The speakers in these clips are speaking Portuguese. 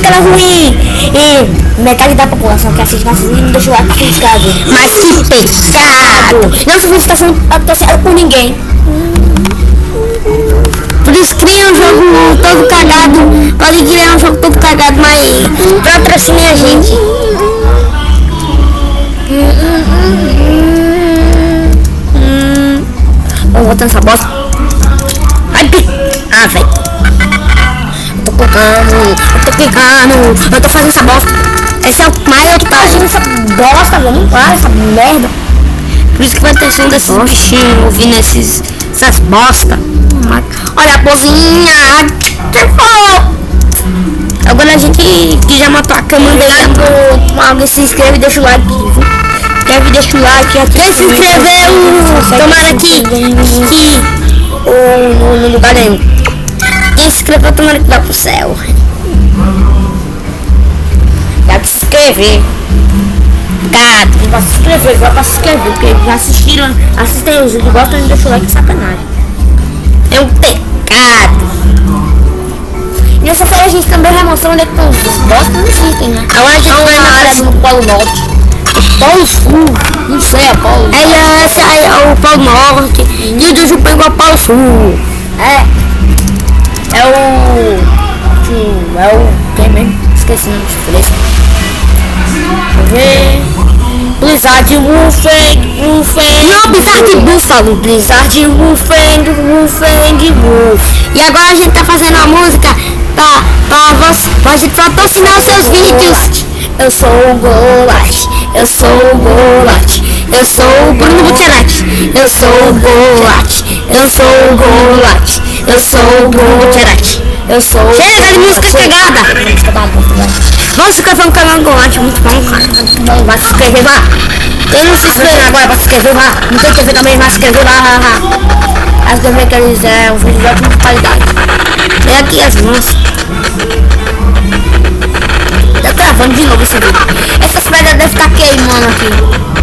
ela é ruim. E metade da população que assiste nossos vídeos não deixa o like se inscreve. Mas que pecado! Nossos vídeos estão sendo patrocinados por ninguém. Por isso criar um jogo todo cagado. Pode criar um jogo todo cagado, mas patrocine a gente. Vamos botar essa bosta. Ai, ah, velho. Eu tô clicando. Eu tô fazendo essa bosta. Esse é o maior Fazendo essa bosta, velho. Para essa merda. Por isso que vai ter som desses bichinhos ouvindo essas bosta. Olha, povinha. Agora a gente que já matou a cama Alguém se inscreve e deixa o like. Inscreve e deixa o like. Quem se inscreveu? Tomara que no lugar nenhum. quem se inscreveu, tomara que vá pro céu. Dá pra se inscrever. Gato. Vai se inscrever, vai pra se inscrever. Porque já assistiram, assistem os vídeos, gostam de deixar o like, que sacanagem. É um pecado. Nessa série a gente também vai mostrar onde é que os bosta não existem, né? Agora a gente vai na hora no Polo Norte. Polo Sul, não sei, é Polo. Aí essa aí é o Polo Norte. E o Juju pegou o Polo Sul. É o quem mesmo? Esqueci o nome de fresco. Deixa eu ver. Blizzard Wolfang. Não, Blizzard Buffalo. Blizzard Wolfang. E agora a gente tá fazendo a música pra você patrocinar os seus vídeos. Eu sou o Golart. Eu sou o Golart. Eu sou o Bruno Buterati. Eu sou o Golart. Eu sou o Golart. Eu sou o Golart. Eu sou o... Chega de música cagada. Vamos se inscrever no canal do Golart, muito bom, cara. Não, vai se inscrever, vá. Quem não se inscreveu Agora vai se inscrever, vá. Não tem que ver também, vai se inscrever, vá. Vai se inscrever que eles é um vídeo de ótima qualidade. Tem aqui as músicas. Tá travando de novo esse vídeo. Essas pedras devem estar queimando aqui.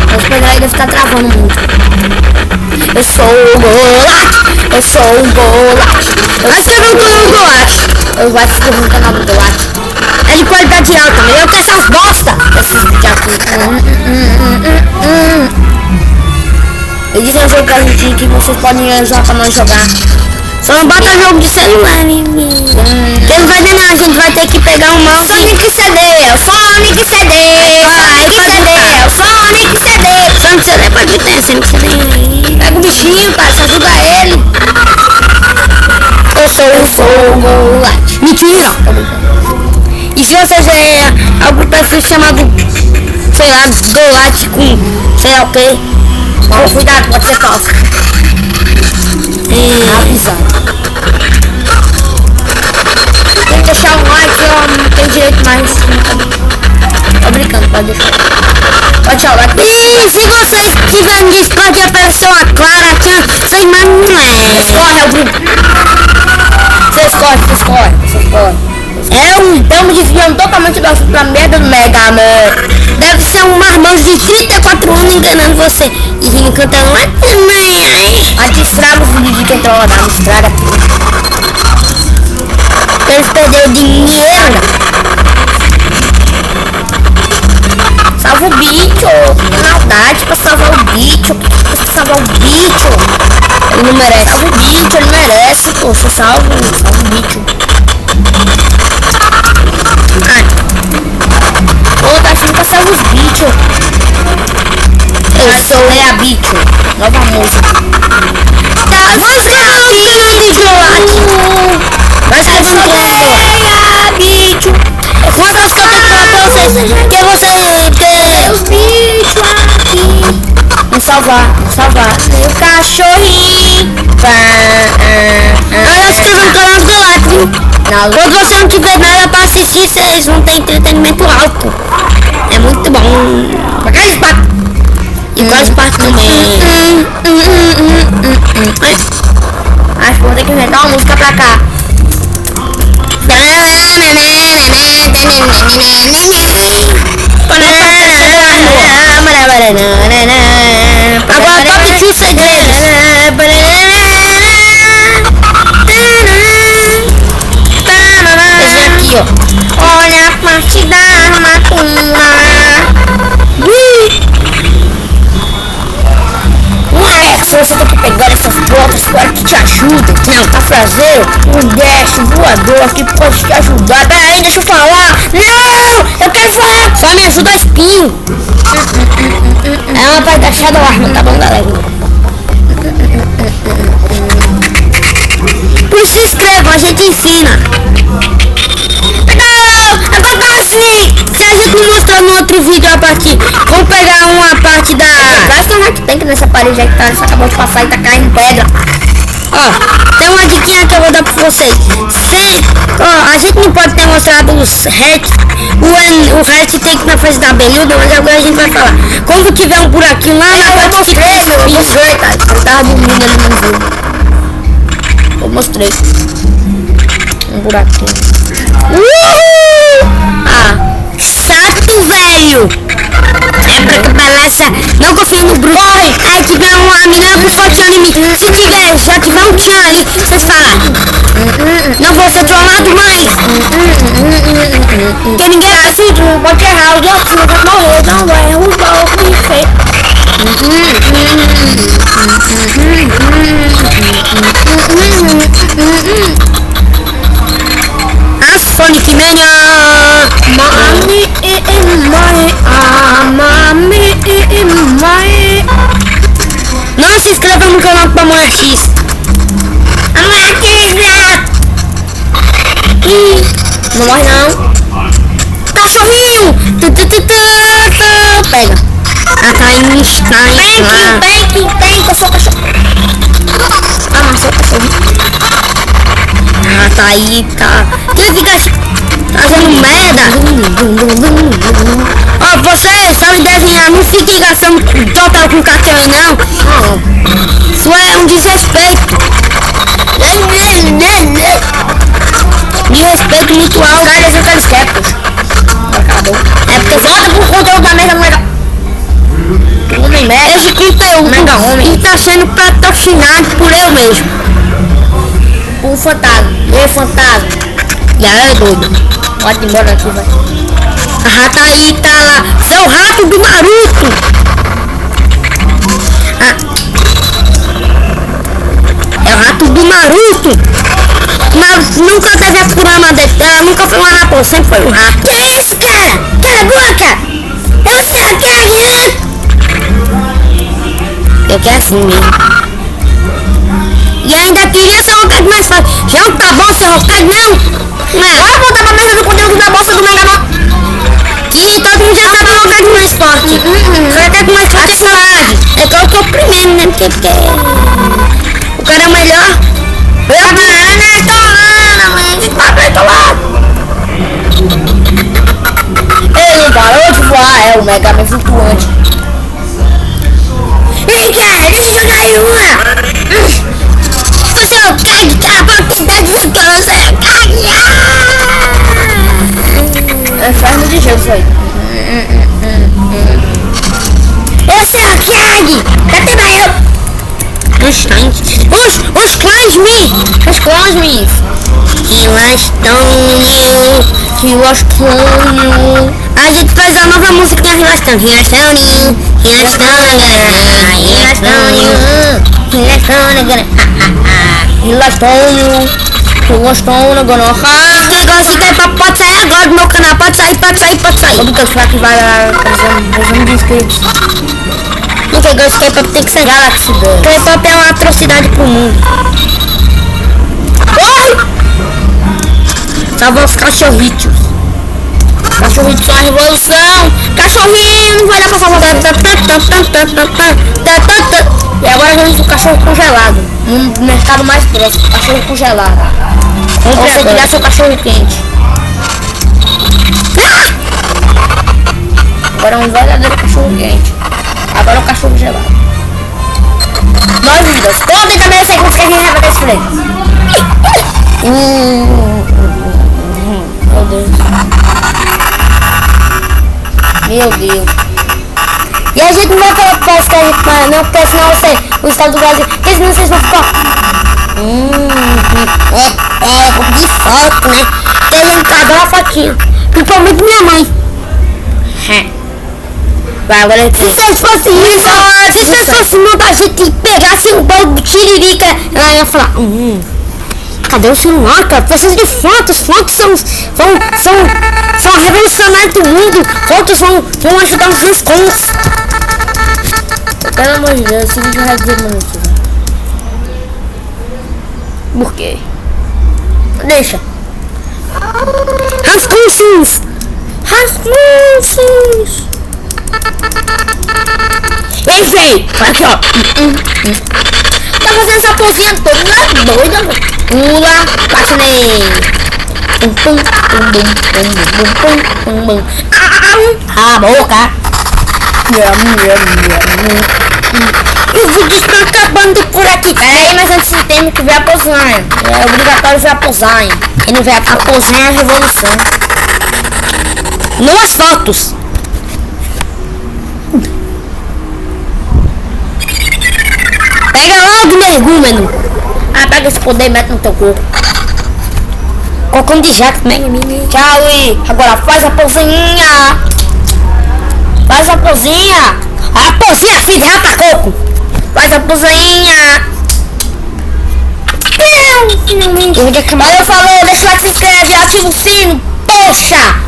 Essas pedras aí devem estar travando muito. Eu sou o Golart. Eu sou o Golart. Vai se inscrever no canal do Golart. Eu vou se inscrever no canal do Golart. É de qualidade alta, né? Eu tenho essas bosta. Esses vídeos aqui. Eles é um jogo que vocês podem usar pra nós jogar. Só não bota jogo de celular, menino. Quem não vai ver não, a gente vai ter que pegar um mouse. Sonic CD, é o Sonic CD. Sonic CD, é o Sonic CD. Sonic CD pode ter, Sonic CD aí. Pega o bichinho, pai, só ajuda ele. Eu sou o Golart. Mentira! E se você vê algum perfil chamado, sei lá, Golart com sei lá o que, Mas cuidado, pode ser falso. Avisado. Tem que deixar um like, ó, não tem direito mais. Tô brincando, pode deixar. Pode deixar o like. E se você tiver no Discord a pessoa clara, você imagina. Escorre, é o Bruno. Você escorre. Estamos desviando totalmente do assunto pra merda do Mega Man. Deve ser um marmanjo de 34 anos enganando você e vindo cantando lá também. A gente estraga o vídeo de quem tá rodando, estraga tudo. Eles perderam dinheiro. Salva o bicho. Que maldade pra salvar o bicho. Pra salvar o bicho. Ele não merece. Salva o bicho, ele merece, pô. Você salva o bicho. Pô, tá achando que eu salvo os bichos. Eu sou a bicho. Nova música. Tá, vou escrever no canal do Golart. Vai ser bicho. Uma das que eu tenho que falar pra vocês que você tem os bichos aqui. Vamos salvar. Meu cachorrinho. Agora se inscreva no canal do Golart, viu? Quando você não tiver nada pra assistir, vocês vão ter entretenimento alto. É muito bom. Pra cá, espaço. E quase parte também. Acho que vou ter que inventar uma música pra cá. Agora todos os segredos. Esse aqui, ó. Olha te dar macumba. Você tem que pegar essas botas agora que te ajudam. Tentar fazer um dash voador que pode te ajudar. Peraí, deixa eu falar. Não, eu quero falar. Só me ajuda a espinho. É uma parte da Shadow Arma, tá bom, galera? Por isso se inscreva, a gente ensina. Não, agora sim. Se a gente não mostrou no outro vídeo a parte, vamos pegar uma parte da... Traz um Tank nessa parede aí que tá, acabou de passar e tá caindo pedra. Ó, tem uma diquinha que eu vou dar pra vocês. A gente não pode ter mostrado os hats, o hat tem que na frente da abelhuda, mas agora a gente vai falar. Quando tiver um buraquinho lá, eu mostrei, tá? Eu tava dormindo ali no jogo. Eu mostrei. Um buraquinho. Chato, velho! É pra que palhaça, não confia no Bruno. Aí tiver uma menina com fotinho em mim. Se tiver, já tiver um tchan ali, o que vocês falam? Não vou ser trollado mais. Porque ninguém é filho, pode errar, o outro vai morrer, não vai, o mal me fez. A Sonic Mania! Mami, não se inscreva no canal do Amor X. Não morre não. Cachorrinho! Pega. Tem, eu sou cachorro. Amassou o cachorrinho. Tá aí, tá. Quem fica fazendo merda? Ó, você sabe desenhar, não fique gastando total com cachorro não. Isso é um desrespeito. Desrespeito mutual. Sai desse telescópio. Acabou. É porque volta pro conteúdo da Mega Mega. Esse conteúdo Mega Homem está sendo patrocinado por eu mesmo. O fantasma, o fantasma. E aí, doido? Pode ir embora aqui, vai. A rata aí tá lá. Seu rato do Naruto. É o rato do Naruto. Nunca teve a Kurama dela, nunca foi uma raposa, sempre foi um rato. Que é isso, cara? Cala a boca. Eu sou carinha. Eu quero assim mesmo. E ainda queria ser roquete mais fácil. Já não tá bom ser roquete, não? Vai voltar pra mesa do conteúdo da bolsa do Mega. E todo mundo já sabe roquete mais forte. Roquete mais forte é salário. É que eu tô primeiro, né? Porque o cara é melhor. Eu ele não parou de voar, é o Mega Man flutuante. Ei, carinho da Yura! Você é o Ted, cala a boca e deve que você é carinha! É forma de jogo, foi. Eu sou o Ted! Cadê daí? Os clones me! Relastônio. A gente faz a nova música do Relastônio. Relastônio agora. Quem gosta de querer pode sair agora do meu canal. Pode sair. Vamos cancelar que vai lá. Precisamos de inscritos. Quem gosta de K-pop tem que ser Galaxy Girl. K-pop é uma atrocidade pro mundo. Oi! Salva os cachorritos. Cachorritos são a revolução. Cachorrinho, não vai dar pra salvar. E agora a gente tem o cachorro congelado. No mercado mais próximo, cachorro congelado. Ou você criar seu cachorro quente. Agora é um verdadeiro cachorro quente. Agora é um cachorro gelado. 9 vidas. Conta também segundos que a gente vai destruir. Meu Deus. E a gente não vai falar qual que a gente para, não, porque senão o estado do Brasil, porque senão vocês vão ficar. É um pouco de foto, né? Se a gente pagar uma fotinha. Principalmente minha mãe. Vai, agora é Se vocês fossem mandar a gente pegasse um bolo de tiririca, ela ia falar, cadê o celular, cara? Precisa de fotos são revolucionários do mundo, fotos vão ajudar os cristãos. Pelo amor de Deus, esse vídeo vai dizer muito. Por quê? Deixa. Rascunhos! Ei, feio! Aqui, ó. Tá fazendo essa pozinha toda doida, mano. Pula, bate nele. Pum, pum, pum, pum, pum, pum, pum, pum, pum. A boca. O vídeo está acabando por aqui. Peraí, mas antes temos que ver a pozinha. É obrigatório ver a pozinha. Quem não vê a pozinha é a revolução. Não as fotos. Pega logo, energúmeno. Pega esse poder e mete no teu corpo. Cocão de jato, né? Tchau, e agora faz a pozinha. Faz a pozinha. A pozinha feita de rapa-coco. Faz a pozinha. Finalmente. Olha, falou, deixa o like, se inscreve, ativa o sino. Poxa!